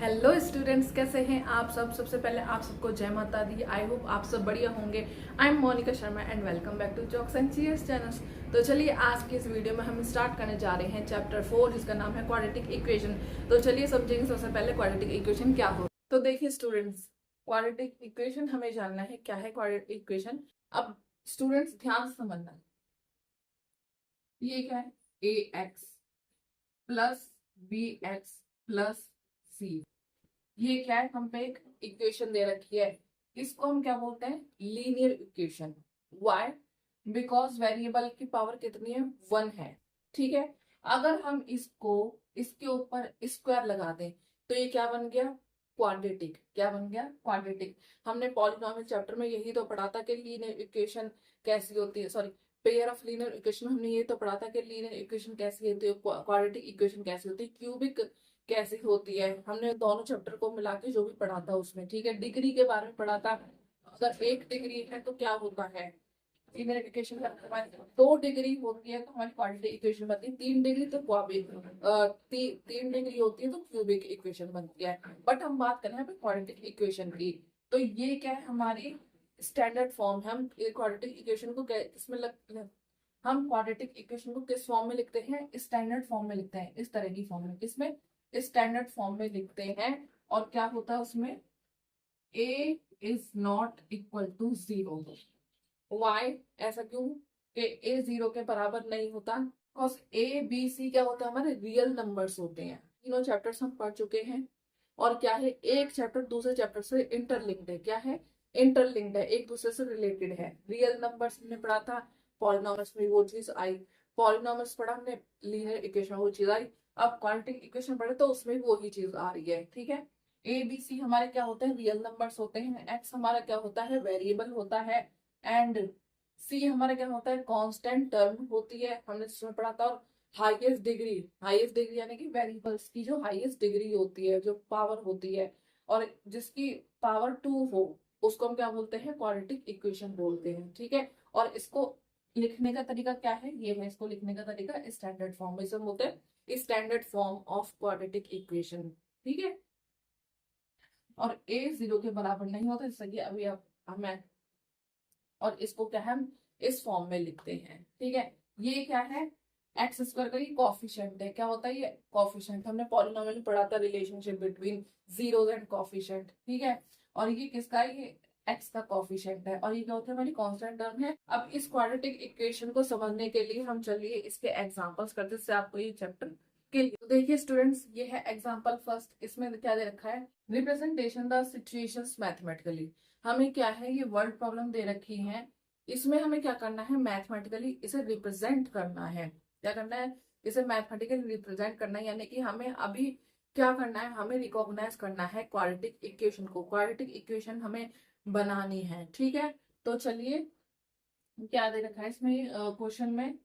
Hello students, कैसे हैं आप सब। सबसे पहले आप सबको जय माता दी। आई होप आप सब बढ़िया होंगे। I am Monica Sharma and welcome back to Jocks and Cheers channels. तो चलिए आज की इस वीडियो में हम स्टार्ट करने जा रहे हैं चैप्टर 4 जिसका नाम है क्वाड्रेटिक इक्वेशन। तो चलिए समझेंगे सबसे पहले क्वाड्रेटिक इक्वेशन क्या हो। तो देखिए स्टूडेंट्स, क्वाड्रेटिक इक्वेशन हमें जानना है क्या है क्वाड्रेटिक इक्वेशन। अब स्टूडेंट्स ध्यान से समझना, ये क्या है, a x plus b x plus c, ये क्या है, हम पे एक इक्वेशन दे रखी है। इसको हम क्या बोलते हैं, linear equation. Why? Because variable की पावर कितनी है, 1 है। ठीक है, अगर हम इसको इसके ऊपर स्क्वायर लगा दें तो ये क्या बन गया, क्वाड्रेटिक। क्या बन गया, क्वाड्रेटिक। हमने पॉलिनॉमियल चैप्टर में यही तो पढ़ा था कि लीनियर इक्वेशन कैसी होती है, sorry pair of linear equation में हमने ये तो पढ़ा था कि लीनियर इक्वेशन कैसी होती है, क्वाड्रेटिक इक्वेशन कैसी होती है, क्यूबिक कैसी होती है। हमने दोनों चैप्टर को मिला के जो भी पढ़ा था उसमें, ठीक है, डिग्री के बारे में पढ़ा था। अगर 1 डिग्री है तो क्या होता है, लीनियर इक्वेशन का हमारी 2 डिग्री होती है तो हमारी क्वाड्रेटिक इक्वेशन बनती है। 3 डिग्री तो क्वाबिक 3 डिग्री होती है तो क्यूबिक इक्वेशन बनती है। बट हम बात करें यहाँ पे क्वाड्रेटिक इक्वेशन की, तो ये क्या है, हमारी स्टैंडर्ड फॉर्म है। हम क्वाड्रेटिक इक्वेशन को किसमें हम क्वाड्रेटिक इक्वेशन को किस फॉर्म में लिखते हैं, स्टैंडर्ड फॉर्म में लिखते हैं, इस तरह की फॉर्म में, किसमें, स्टैंडर्ड फॉर्म में लिखते हैं। और क्या होता है उसमें, a is not equal to 0। Why, ऐसा क्यों कि a 0 के बराबर नहीं होता, बिकॉज a b c क्या होता है, हमारे रियल नंबर्स होते हैं। तीनों चैप्टर्स हम पढ़ चुके हैं। और क्या है, एक चैप्टर दूसरे चैप्टर से इंटरलिंक्ड है। क्या है, इंटरलिंक्ड है, एक दूसरे से रिलेटेड है। रियल नंबर्स हमने पढ़ा था, पॉलिनॉमियल्स में वो चीज आई। पॉलिनॉमियल्स पढ़ा हमने, लीनियर इक्वेशन में वो चीज आई। अब क्वाड्रेटिक इक्वेशन पढ़े तो उसमें वो ही चीज आ रही है। ठीक है, ए बी सी हमारे क्या होते हैं, रियल नंबर्स होते हैं। एक्स हमारा क्या होता है, वेरिएबल होता है। एंड सी हमारा क्या होता है, कांस्टेंट टर्म होती है, हमने इसमें पढ़ा था। और हाईएस्ट डिग्री यानी कि वेरिएबल्स की जो हाईएस्ट डिग्री होती है, जो पावर होती है, और जिसकी पावर 2 हो, उसको हम क्या बोलते हैं, क्वाड्रेटिक इक्वेशन बोलते हैं। ठीक है, और इसको लिखने का तरीका क्या है, ये है इसको लिखने का तरीका, स्टैंडर्ड फॉर्म में इसे बोलते हैं standard form of quadratic equation. ठीक है, और a 0 के बराबर नहीं होता, जैसे कि अभी आप हमें, और इसको क्या है, हम इस फॉर्म में लिखते हैं। ठीक है, ये क्या है, एक्स स्क्वायर का ये कॉफिशिएंट है। क्या होता है ये, कॉफिशिएंट। हमने पॉलिनॉमियल में पढ़ा था, relationship between zeros and coefficient. ठीक है, और ये किसका है, ये एक्स का कॉफिशिएंट है। और ये क्या होता है, हमारी कांस्टेंट टर्म है। अब इस क्वाड्रेटिक इक्वेशन को समझने के लिए हम चलिए इसके एग्जांपल्स करते हैं, जिससे आपको ये चैप्टर क्लियर। तो देखिए स्टूडेंट्स, ये है एग्जांपल फर्स्ट। इसमें क्या दे रखा है, रिप्रेजेंटेशन द सिचुएशंस मैथमेटिकली। हमें क्या है, ये वर्ड प्रॉब्लम दे रखी है। इसमें हमें क्या करना है, मैथमेटिकली इसे रिप्रेजेंट करना है। क्या करना है, इसे मैथमेटिकली रिप्रेजेंट करना है, यानी कि हमें अभी क्या करना है, हमें रिकॉग्नाइज करना है क्वाड्रेटिक इक्वेशन को। क्वाड्रेटिक इक्वेशन हमें बनानी है। ठीक है, तो चलिए क्या दे रखा है इसमें क्वेश्चन में,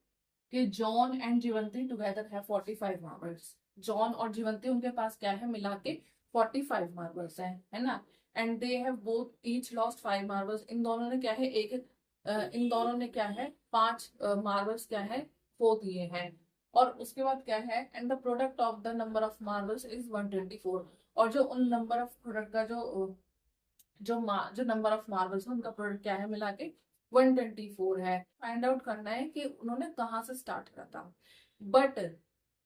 कि जॉन एंड जीवंती टुगेदर है 45 मार्बल्स। जॉन और जीवंती उनके पास क्या है, मिला के 45 मार्बल्स है ना। And they have both each lost 5 marbles. इन दोनों ने क्या है, इन दोनों ने क्या है, 5 मार्बल्स क्या है, खो दिए हैं। और उसके बाद क्या है, and the product of the number of marbles is 124। और जो उन नंबर ऑफ प्रोडक्ट का जो नंबर ऑफ मार्बल्स है उनका प्रोडक्ट क्या है, मिला के 124 है। फाइंड आउट करना है कि उन्होंने कहाँ से स्टार्ट करा था। बट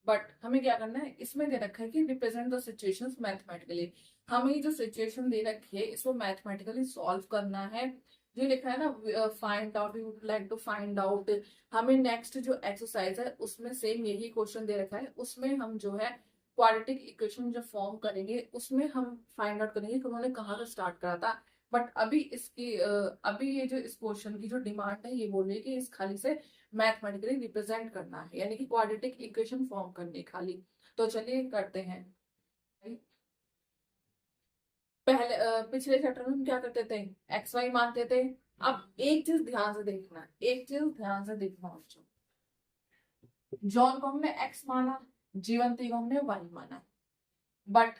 बट हमें क्या करना है, इसमें दे रखा है कि रिप्रेजेंट द सिचुएशंस मैथमेटिकली। हमें ये जो सिचुएशन दे रखी है इसको मैथमेटिकली सॉल्व करना है। जो लिखा है ना, find out, we would like to find out. हमें नेक्स्ट जो एक्सरसाइज है उसमें सेम यही क्वेश्चन दे रखा है। उसमें हम जो है क्वाड्रेटिक इक्वेशन जो फॉर्म करेंगे उसमें हम फाइंड आउट करेंगे कि उन्होंने कहाँ से स्टार्ट करा था। बट अभी ये जो इस क्वेश्चन की जो डिमांड है, ये बोल रही है कि इस खाली से मैथमेटिकली रिप्रेजेंट करना है, यानी कि क्वाड्रेटिक इक्वेशन फॉर्म करनी है खाली। तो चलिए करते हैं। पिछले चैप्टर में हम क्या करते थे, एक्स वाई मानते थे। अब एक चीज ध्यान से देखना, एक चीज ध्यान से देखना बच्चों, जॉन को हमने एक्स माना, जीवंती को हमने वाई माना। बट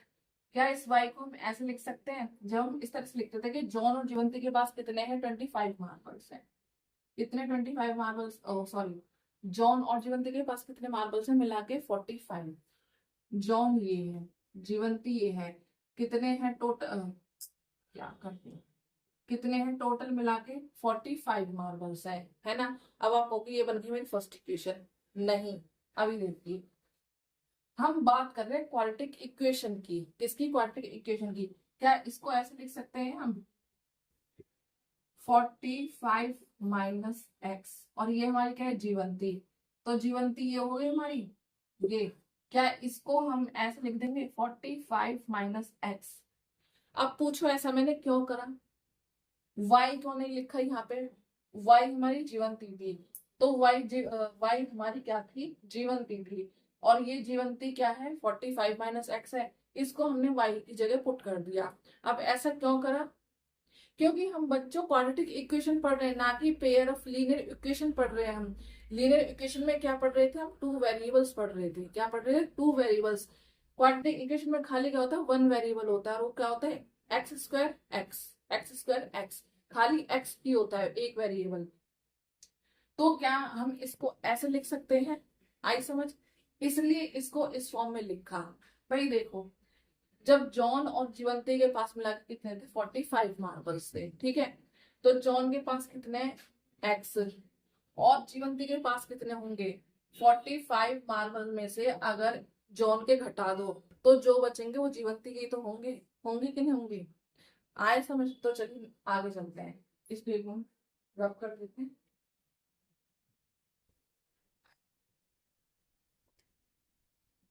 क्या इस वाई को हम ऐसे लिख सकते हैं, जब हम इस तरह से लिखते थे कि जॉन और जीवंती के पास कितने हैं, 25 मार्बल्स हैं। कितने, 25 मार्बल्स, सॉरी, जॉन और जीवंती के पास कितने मार्बल्स हैं, मिला के 45। जॉन ये है, जीवंती ये है। कितने हैं टोटल, क्या करते हैं, कितने हैं टोटल मिला के 45 मार्बल्स है ना। अब आप कहोगे ये बन गई मेरी फर्स्ट इक्वेशन, नहीं। अभी देखिए, हम बात कर रहे हैं क्वाड्रेटिक इक्वेशन की। किसकी? क्वाड्रेटिक इक्वेशन की। क्या इसको ऐसे लिख सकते हैं हम, 45 माइनस एक्स, और ये हमारी क्या है? जीवंती। तो जीवंती ये हो गई हमारी, ये। क्या इसको हम ऐसे लिख देंगे 45 माइनस एक्स। अब पूछो ऐसा मैंने क्यों करा, वाई क्यों नहीं लिखा यहाँ पे? वाई हमारी जीवंती थी, तो वाई हमारी क्या थी? जीवंती थी। और ये जीवंती क्या है? 45 माइनस एक्स है। इसको हमने वाई की जगह पुट कर दिया। अब ऐसा क्यों करा? क्योंकि हम बच्चों क्वाड्रेटिक इक्वेशन पढ़ रहे हैं, ना कि पेयर ऑफ लीनियर इक्वेशन पढ़ रहे हैं। हम लीनियर इक्वेशन में क्या पढ़ रहे थे? हम टू वेरिएबल्स पढ़ रहे थे। क्या पढ़ रहे थे? Two variables. क्वाड्रेटिक इक्वेशन में खाली क्या होता है? वन वेरिएबल होता है, और वो क्या होता है? X square x, x square x, खाली एक्स ही होता है, एक वेरिएबल। तो क्या हम इसको ऐसे लिख सकते हैं? आई समझ? इसलिए इसको इस फॉर्म में लिखा। भाई देखो, जब जॉन और जीवंती के पास मिला के कितने थे? 45 मार्बल्स थे, ठीक है। तो जॉन के पास कितने? एक्स। और जीवंती के पास कितने होंगे? 45 मार्बल में से अगर जॉन के घटा दो तो जो बचेंगे वो जीवंती के ही तो होंगे। होंगे कि नहीं होंगे? आए समझ? तो चलिए आगे चलते हैं, इस पेज को रब कर देते हैं।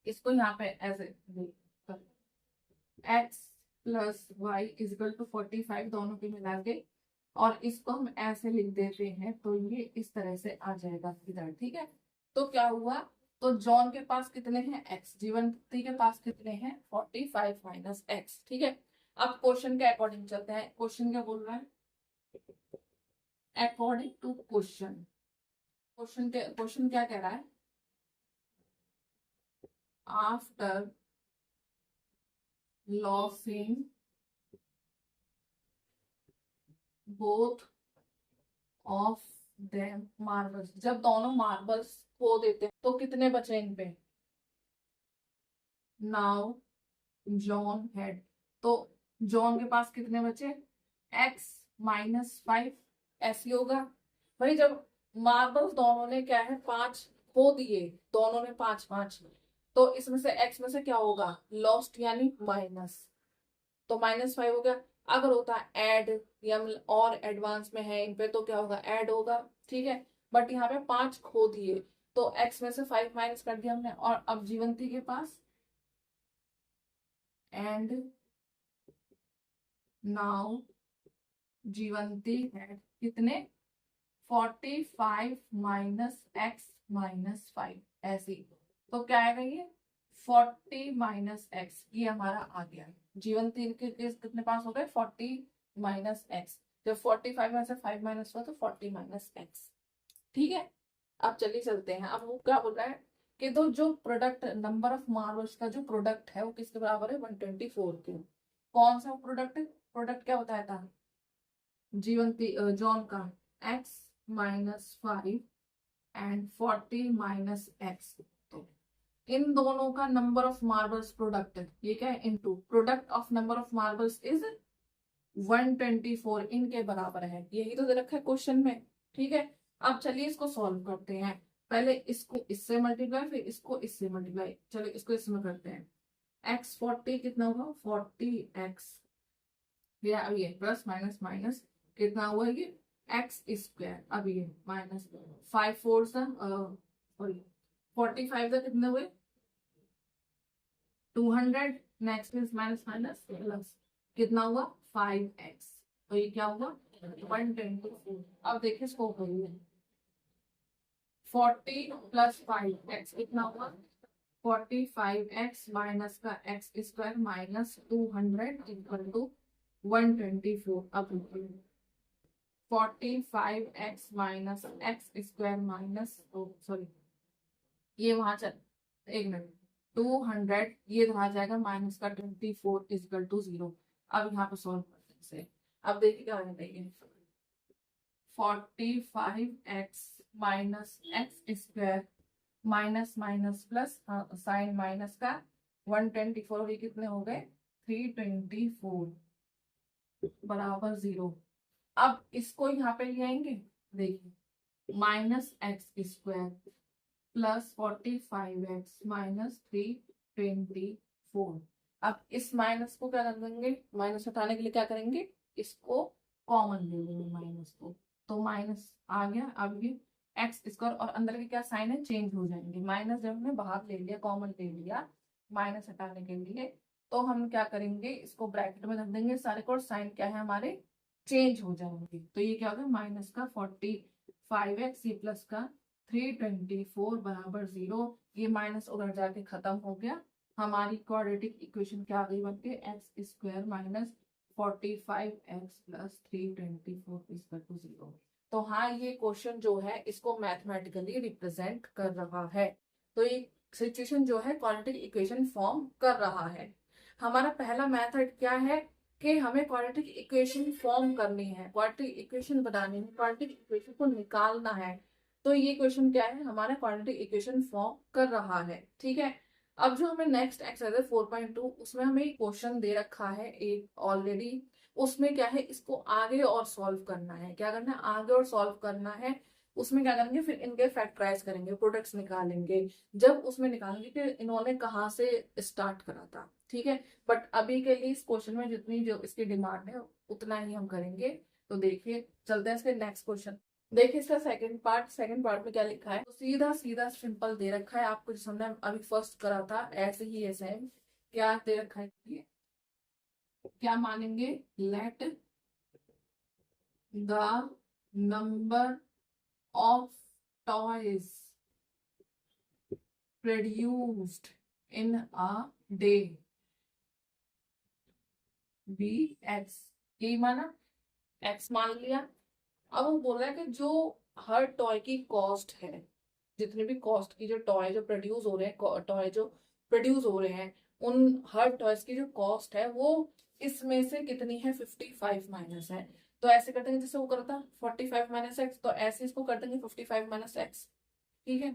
इसको यहाँ पे ऐसे x plus y equal to 45 दोनों के मिला के, और इसको हम ऐसे लिख देते हैं तो ये इस तरह से आ जाएगा इधर, ठीक है। तो क्या हुआ? तो जॉन के पास कितने हैं? एक्स। जीवंती के पास कितने हैं? 45 माइनस एक्स, ठीक है। अब क्वेश्चन के अकॉर्डिंग चलते हैं। क्वेश्चन क्या बोल रहा है? अकॉर्डिंग टू क्वेश्चन, क्वेश्चन क्या कह रहा है? After losing both of them marbles, जब दोनों मार्बल्स खो देते हैं तो कितने बचे इन पे? नाउ जॉन हैड, तो जॉन के पास कितने बचे? एक्स माइनस 5, ऐसी होगा। भाई जब मार्बल्स दोनों ने क्या है? 5 खो दिए, दोनों ने 5 5, तो इसमें से एक्स में से क्या होगा? लॉस्ट, यानी माइनस। तो -5 हो गया। अगर होता ऐड, या और एडवांस में है इन पे, तो क्या होगा? ऐड होगा, ठीक है। बट यहाँ पे 5 खो दिए, तो एक्स में से 5 माइनस कर दिया हमने। और अब जीवंती के पास, एंड नाउ जीवंती है कितने? 45 माइनस एक्स माइनस 5, ऐसे। तो क्या आएगा ये? 40 माइनस एक्स, ये हमारा आ गया। जीवंती के कितने पास हो गए? 40 माइनस एक्स। जब 45 में से 5 माइनस हुआ तो 40 माइनस एक्स, ठीक है। अब चलिए चलते हैं। अब वो क्या बोल रहा है कि तो जो प्रोडक्ट, नंबर ऑफ मार्बल्स का जो प्रोडक्ट है वो किसके बराबर है? 124 के। कौन सा प्रोडक्ट? प्रोडक्ट क्या बताया था? जीवंती जॉन का x minus 5 and 40 minus x. तो इन दोनों का नंबर ऑफ मार्बल्स प्रोडक्ट, ये क्या है? Into product of number of marbles is 124, इनके बराबर है। यही तो दे रखा है क्वेश्चन में, ठीक है। अब चलिए इसको सॉल्व करते हैं। पहले इसको इससे मल्टीप्लाई, फिर इसको इससे मल्टीप्लाई। चलो इसको इसमें करते हैं। x 40 कितना होगा? 40x, फिर अब ये प्लस माइनस माइनस कितना हुआ? ये एक्स स्क्वायर। अब ये माइनस 5 4 सॉरी 45 का कितने हुए? 200। Next is minus minus plus, कितना हुआ? 5x। तो ये क्या हुआ? 124। अब देखिए इसको करिए, 40 प्लस 5x कितना हुआ? 45x माइनस का x square minus 200 equal to 124। अब 45x minus x square minus, sorry ये वहां चल, एक मिनट, 200 ये रहा जाएगा माइनस का 24 इजकल टू 0। अब यहाँ पे सॉल्व करते हैं इसे। अब देखिए क्या होना चाहिए, 45x minus x square minus minus plus sign minus का 124, ये कितने हो गए? 324 बराबर 0। अब इसको यहाँ पे ले आएंगे, देखिए -x² प्लस 45x माइनस 324। अब इस माइनस को क्या कर देंगे, माइनस हटाने के लिए क्या करेंगे, इसको कॉमन ले लेंगे माइनस को, तो माइनस आ गया। अब ये x² और अंदर के क्या साइन है, चेंज हो जाएंगे। माइनस जब हमने बाहर ले लिया, कॉमन ले लिया माइनस हटाने के लिए, तो हम क्या करेंगे, इसको ब्रैकेट में रख देंगे सारे को, और साइन क्या है हमारे चेंज हो जाएंगे। तो ये क्या होगा, माइनस का 45x ये प्लस का 324 बराबर 0। ये माइनस उधर जाके खत्म हो गया। हमारी क्वाड्रेटिक इक्वेशन क्या आ गई बन के, x² minus 45x plus 324 equal to 0। तो हाँ, ये क्वेश्चन जो है इसको मैथमेटिकली रिप्रेजेंट कर रहा है। तो ये सिचुएशन जो है क्वाड्रेटिक इक्वेशन फॉर्म कर रहा है। हमारा पहला मेथड क्या है कि हमें क्वाड्रेटिक इक्वेशन फॉर्म करनी है, क्वाड्रेटिक इक्वेशन बनानी है, क्वाड्रेटिक इक्वेशन को निकालना है। तो ये क्वेश्चन क्या है, हमारा क्वाड्रेटिक इक्वेशन फॉर्म कर रहा है। ठीक है, अब जो हमें नेक्स्ट एक्सरसाइज है 4.2, उसमें हमें क्वेश्चन दे रखा है एक ऑलरेडी। उसमें क्या है, इसको आगे और सॉल्व करना है। क्या करना है, आगे और सॉल्व करना है। उसमें क्या करेंगे, फिर इनके फैक्टराइज करेंगे, प्रोडक्ट्स निकालेंगे। जब उसमें निकालेंगे कि इन्होंने कहाँ से स्टार्ट करा था। ठीक है, बट अभी के लिए इस क्वेश्चन में जितनी जो इसकी डिमांड है उतना ही हम करेंगे। तो देखिए, चलते हैं इसके नेक्स्ट क्वेश्चन। देखिए इसका सेकंड पार्ट में क्या लिखा है, तो सीधा सीधा सिंपल दे रखा है आपको, जिस हमने अभी फर्स्ट करा था ऐसे ही है सेम। क्या दे रखा है, ये क्या मानेंगे, let the number of toys produced in a day be x। यही माना, x मान लिया। अब वो बोल रहा है कि जो हर टॉय की कॉस्ट है, जितने भी कॉस्ट की जो टॉय जो प्रोड्यूस हो रहे हैं, टॉय जो प्रोड्यूस हो रहे हैं, उन हर टॉयज की जो कॉस्ट है वो इसमें से कितनी है, 55 माइनस है। तो ऐसे कर देंगे जैसे वो करता 45 माइनस एक्स, तो ऐसे इसको कर देंगे 55 माइनस एक्स। ठीक है,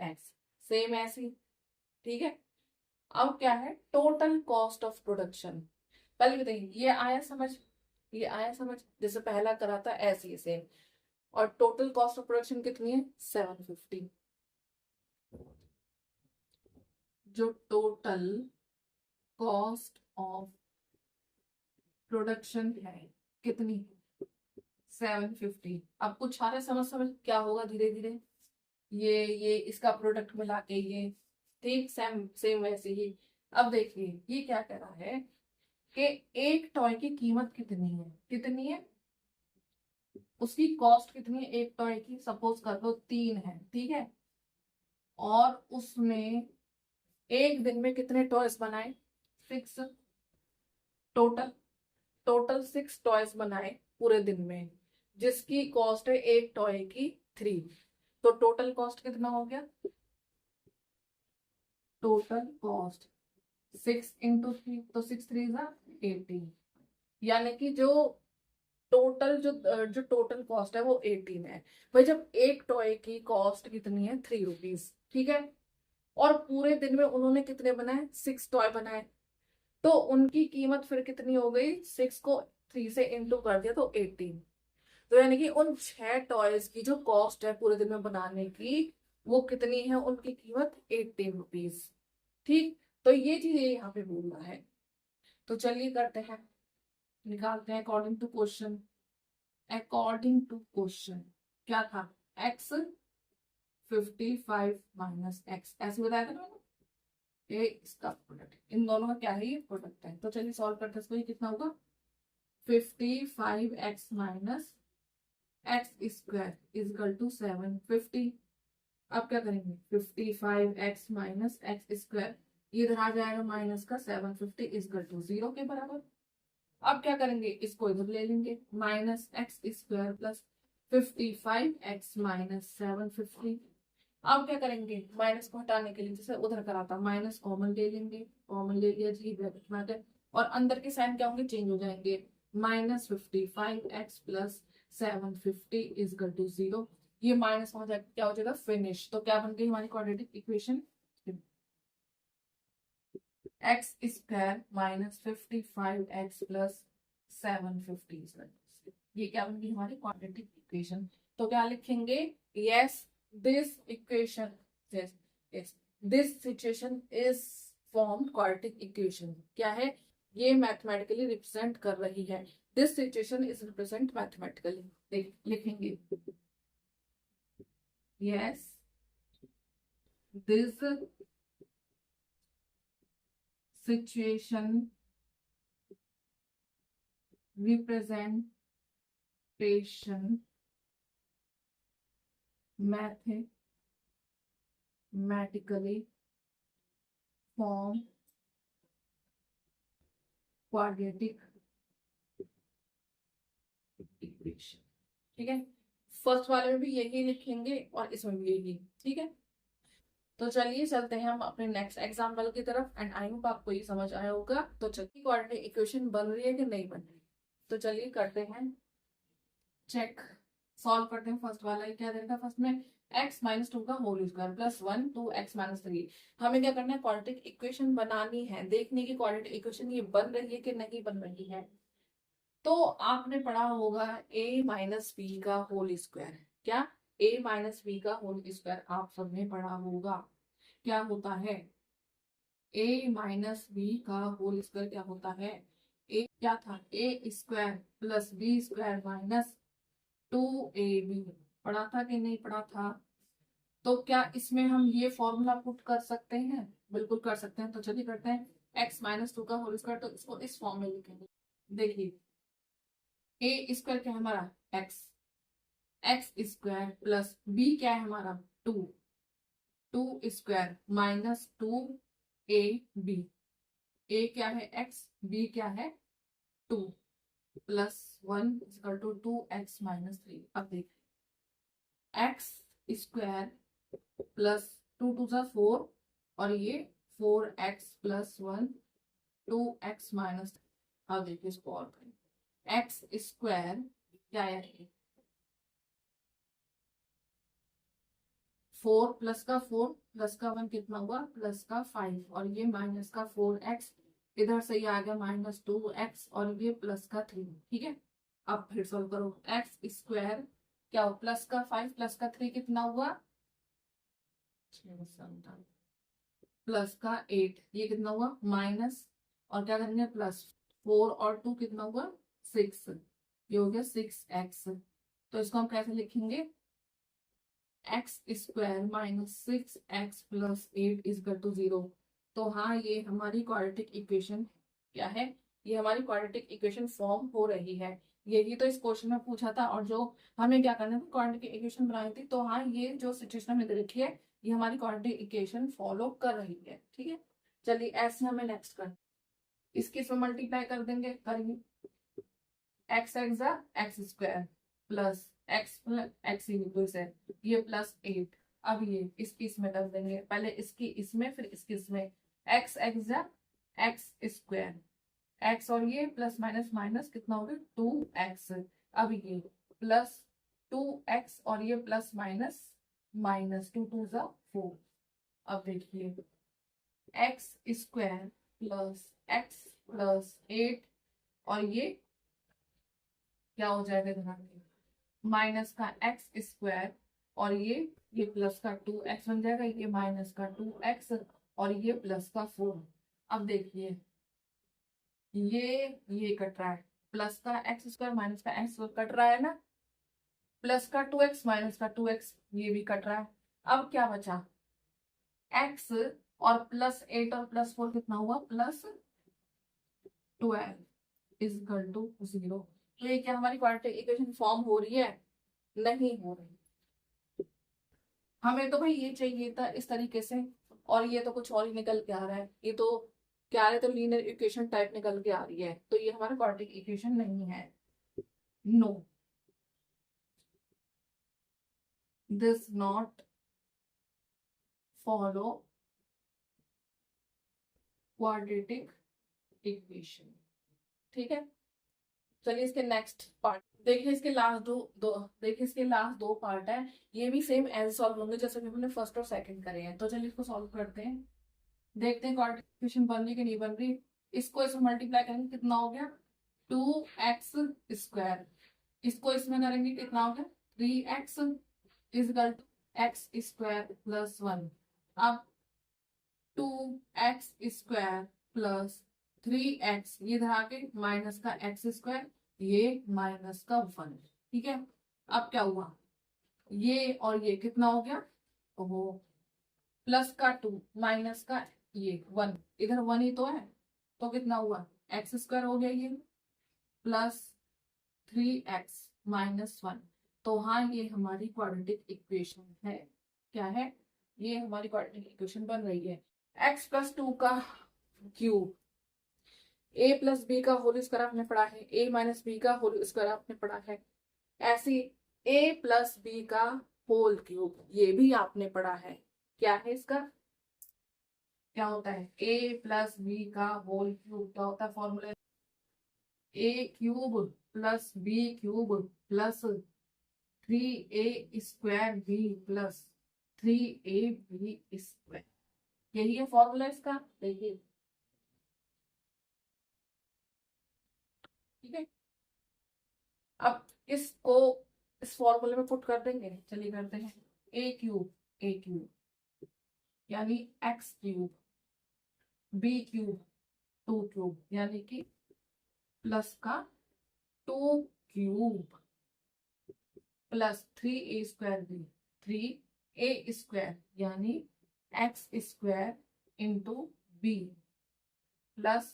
एक्स सेम ऐसे। ठीक है, अब क्या है, टोटल कॉस्ट ऑफ प्रोडक्शन। पहले बताइए, ये आया समझ, ये आया समझ, जैसे पहला करा था ऐसे ही सेम। और टोटल कॉस्ट ऑफ प्रोडक्शन कितनी है, 750। जो टोटल कॉस्ट ऑफ प्रोडक्शन है कितनी, 750। अब कुछ आ रहा है समझ समझ क्या होगा, धीरे धीरे ये इसका प्रोडक्ट मिला के ये, ठीक सेम सेम वैसे ही। अब देखिए ये क्या कह रहा है कि एक टॉय की कीमत कितनी है, कितनी है, उसकी कॉस्ट कितनी है एक टॉय की, सपोज कर लो 3 है। ठीक है, और उसमें एक दिन में कितने टॉयज बनाए, 6। टोटल 6 टॉयज बनाए पूरे दिन में, जिसकी कॉस्ट है एक टॉय की 3। तो टोटल कॉस्ट कितना हो गया, टोटल कॉस्ट 6 इंटू 3, तो 6 3 18। यानी कि जो टोटल कॉस्ट है वो 18 है। भाई जब एक टॉय की कॉस्ट कितनी है, 3 रुपीज। ठीक है, और पूरे दिन में उन्होंने कितने बनाए, 6 टॉय बनाए, तो उनकी कीमत फिर कितनी हो गई, 6 को 3 से इंटू कर दिया तो 18। तो यानी कि उन 6 टॉयज की जो कॉस्ट है पूरे दिन में बनाने की, वो कितनी है, उनकी कीमत 18 रुपीज। ठीक, तो ये चीज यहाँ पे बोल रहा है। तो चलिए करते हैं, निकालते हैं according to question. According to question क्या था, x 55 माइनस एक्स, ऐसे बताया था ना मैंने, ये इसका प्रोडक्ट, इन दोनों का क्या है, ये प्रोडक्ट है। तो चलिए सॉल्व करते हैं इसको। ये कितना होगा, 55x minus x² is equal to 750। अब क्या करेंगे, 55x माइनस x², ये इधर आ जाएगा माइनस का 750 इजकल टू 0 के बराबर। अब क्या करेंगे, इसको इधर ले लेंगे, -x² प्लस 55x माइनस 750। अब क्या करेंगे, माइनस को हटाने के लिए जैसे उधर करा था, माइनस कॉमन ले लेंगे, कॉमन ले लिया जी, ब्रैकेट में आ गए, और अंदर के साइन क्या होंगे, चेंज हो जाएंगे, -55x प्लस 750 इजकल टू 0। ये माइनस हो जाएगा, क्या हो जाएगा, फिनिश। तो क्या बन गई हमारी quadratic equation, x square minus 55x plus 750। ये क्या बन गई हमारी क्वाड्रेटिक इक्वेशन। तो क्या लिखेंगे, yes this equation, yes yes this situation is formed quadratic equation. क्या है, ये मैथमेटिकली रिप्रेजेंट कर रही है, this situation is represent mathematically. लिखेंगे yes this situation representation mathematically form quadratic equation. ठीक है, फर्स्ट वाले में भी यही लिखेंगे और इसमें भी यही। ठीक है, तो चलिए चलते हैं हम अपने नेक्स्ट एग्जाम्पल की तरफ एंड आई होप आपको ये समझ आया होगा। तो चलिए क्वाड्रेटिक इक्वेशन बन रही है कि नहीं बन रही, तो चलिए करते हैं चेक, सॉल्व करते हैं। फर्स्ट वाला क्या देता है, फर्स्ट में x माइनस 2 का whole square plus 1 2x minus 3। हमें क्या करना है, क्वाड्रेटिक इक्वेशन बनानी है, देखने की क्वाड्रेटिक इक्वेशन ये बन रही है कि नहीं बन रही है। तो आपने पढ़ा होगा a माइनस बी का होल स्क्वायर, क्या a माइनस बी का होल स्क्वायर आप सबने पढ़ा होगा। क्या होता है, a माइनस बी का होल स्क्वायर क्या होता है, a क्या था, a square plus b square minus 2ab। पढ़ा था कि नहीं पढ़ा था। तो क्या इसमें हम ये फॉर्मूला पुट कर सकते हैं, बिल्कुल कर सकते हैं। तो चलिए करते हैं, x माइनस 2 का होल स्क्वायर, तो इसको इस फॉर्म में लिखेंगे। देखिए a स्क्वायर क्या है हमारा x, x square plus b क्या है हमारा 2, 2 स्क्वायर माइनस 2ab। a क्या है x, b क्या है 2 plus 1 equal to 2x minus 3। अब देखिए x स्क्वायर प्लस 2 2 जा 4 और ये 4x प्लस 1 2x माइनस। अब देखिए इसको और करें, एक्स स्क्वायर क्या है, 4 प्लस का 4 प्लस का 1 कितना हुआ, प्लस का 5 और ये माइनस का 4x, इधर से ये आ गया माइनस 2x और ये प्लस का 3। ठीक है, अब फिर सॉल्व करो, एक्स स्क्वायर क्या हो, प्लस का 5 प्लस का 3 कितना हुआ, प्लस का 8, ये कितना हुआ माइनस, और क्या करेंगे प्लस 4 और 2 कितना हुआ 6, ये हो गया 6x। तो इसको हम कैसे लिखेंगे, x square minus 6x plus 8 equal to 0। तो हाँ ये हमारी क्वाड्रेटिक इक्वेशन क्या है, ये हमारी क्वाड्रेटिक इक्वेशन फॉर्म हो रही है। यही तो इस क्वेश्चन में पूछा था और जो हमें क्या करना था, क्वाड्रेटिक इक्वेशन बनानी थी। तो हाँ ये जो सिचुएशन में लिखी है ये हमारी क्वाड्रेटिक इक्वेशन फॉलो कर रही है। ठीक है, चलिए ऐसे हमें नेक्स्ट कर, इसके इसमें मल्टीप्लाई कर देंगे, करेंगे x x square plus x से ये प्लस 8। अब ये इसकी इसमें कर देंगे, पहले इसकी इसमें फिर इसकी इसमें, एक्स एक्स स्क्वायर, एक्स और ये प्लस माइनस माइनस कितना हो गया 2x। अब ये प्लस 2x और ये प्लस माइनस माइनस 2 2 जा 4। अब देखिए x square plus x plus 8 और ये क्या हो जाएगा, ध्यान माइनस का एक्स स्क्वायर और ये प्लस का 2x बन जाएगा, ये माइनस का 2x और ये प्लस का 4। अब देखिए ये कट रहा है, प्लस का एक्स स्क्वायर माइनस का एक्स कट रहा है ना, प्लस का 2x माइनस का 2x ये भी कट रहा है। अब क्या बचा, x और प्लस 8 और प्लस 4 कितना हुआ, प्लस 12 इज इक्वल टू 0। तो ये क्या हमारी क्वाड्रेटिक इक्वेशन फॉर्म हो रही है, नहीं हो रही। हमें तो भाई ये चाहिए था इस तरीके से और ये तो कुछ और ही निकल के आ रहा है, ये तो क्या आ रहा है, तो लीनियर इक्वेशन टाइप निकल के आ रही है। तो ये हमारा क्वाड्रेटिक इक्वेशन नहीं है, no this not follow quadratic equation. ठीक है, चलिए इसके नेक्स्ट पार्ट देखिए, इसके लास्ट देखिए इसके लास्ट 2 पार्ट है, ये भी सेम एज सॉल्व होंगे जैसे कि हमने फर्स्ट और सेकंड करे हैं। तो चलिए इसको सॉल्व करते हैं। देखते हैं क्वाड्रेटिक इक्वेशन बन रही कि नहीं बन रही। इसको इसमें मल्टीप्लाई करेंगे कितना हो गया 2x²। इसको इसमें करेंगे कितना हो गया 3x is equal to x² plus 1। अब 2x² प्लस 3x ये इधर आके माइनस का x², ये माइनस का 1। ठीक है, अब क्या हुआ ये और ये कितना हो गया, वो प्लस का 2 माइनस का ये 1, इधर 1 ही तो है, तो कितना हुआ x² हो गया ये प्लस 3x माइनस 1। तो हाँ ये हमारी क्वाड्रेटिक इक्वेशन है। क्या है, ये हमारी क्वाड्रेटिक इक्वेशन बन रही है। x प्लस 2 का क्यूब, a प्लस बी का होल स्क्वायर आपने पढ़ा है, a माइनस बी का होल स्क्वायर आपने पढ़ा है। ऐसी a प्लस बी का होल क्यूब ये भी आपने पढ़ा है। क्या है इसका, क्या होता है a प्लस बी का होल क्यूब, क्या होता है formula a³ plus b³ plus 3a² plus 3ab²। यही है फॉर्मूला इसका, देखिए। ठीक है, अब इसको इस फॉर्मूले में पुट कर देंगे, चलिए करते हैं। a³ यानी x³ b³ 2³ यानी कि प्लस का 2³ प्लस 3a² 3a² यानी x² into b plus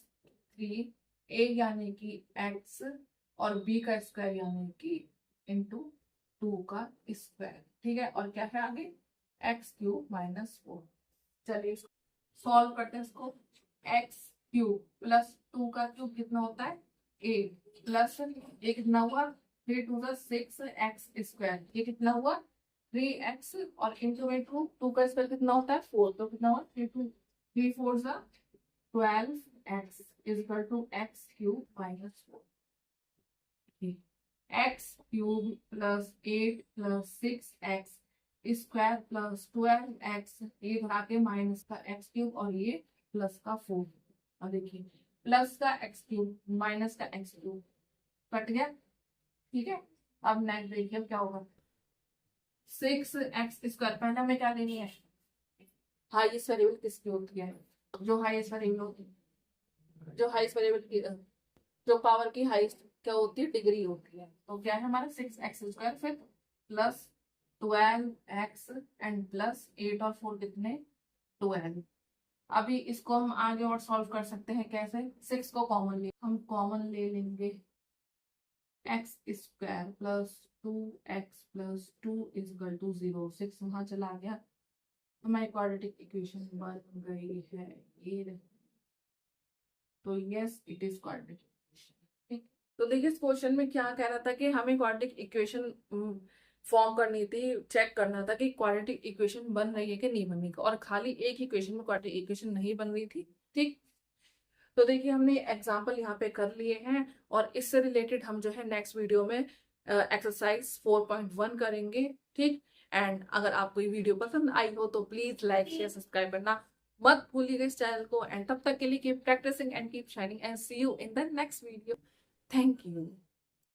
3a यानी कि x और b का स्क्वायर यानी कि इंटू 2 का स्क्वायर। ठीक है, और क्या है आगे x³ माइनस 4। चलिए सॉल्व करते हैं इसको। x³ प्लस 2 का क्यूब कितना होता है a प्लस ये कितना हुआ 3 2 6x², ये कितना हुआ 3x और इंटू में 2 का स्क्वायर कितना होता है 4, तो कितना हुआ 3 4 12x equal to x³ minus 4। x³ plus 8 plus 6x square plus 12x ये भरा के माइनस का x³ और ये प्लस का 4। और देखिए प्लस का x³ माइनस का x³ कट गया। ठीक है, अब नेक्स्ट देखिए क्या होगा 6x²। पहले हमें क्या लेनी है, हाईएस्ट वेरिएबल किसकी होती है, जो हाईएस्ट वेरिएबल होती है, जो हाईएस्ट वेरिएबल की जो पावर की हाईएस्ट क्या होती है डिग्री होती है। तो क्या है हमारा 6x² फिर प्लस 12x एंड प्लस 8 और 4 कितने 12। अभी इसको हम आगे और सॉल्व कर सकते हैं कैसे, 6 को कॉमन ले, हम कॉमन ले लेंगे x² plus 2x plus 2 equal to 0। 6 वहां चला गया, हमारी क्वाड्रेटिक इक्वेशन बन गई है ये रही। तो yes it is quadratic equation. तो देखिए इस क्वेश्चन में क्या कह रहा था कि हमें क्वाड्रेटिक इक्वेशन फॉर्म करनी थी, चेक करना था कि क्वाड्रेटिक इक्वेशन बन रही है कि नहीं बन रही, और खाली एक ही इक्वेशन में क्वाड्रेटिक इक्वेशन नहीं बन रही थी। ठीक, तो देखिए हमने एग्जाम्पल यहाँ पे कर लिए हैं और इससे रिलेटेड हम जो है नेक्स्ट वीडियो में एक्सरसाइज 4.1 करेंगे। ठीक, एंड अगर आपको ये वीडियो पसंद आई हो तो प्लीज लाइक शेयर सब्सक्राइब करना मत भूलिएगा इस चैनल को। एंड तब तक के लिए keep practising and keep shining and see you in the next video. Thank you.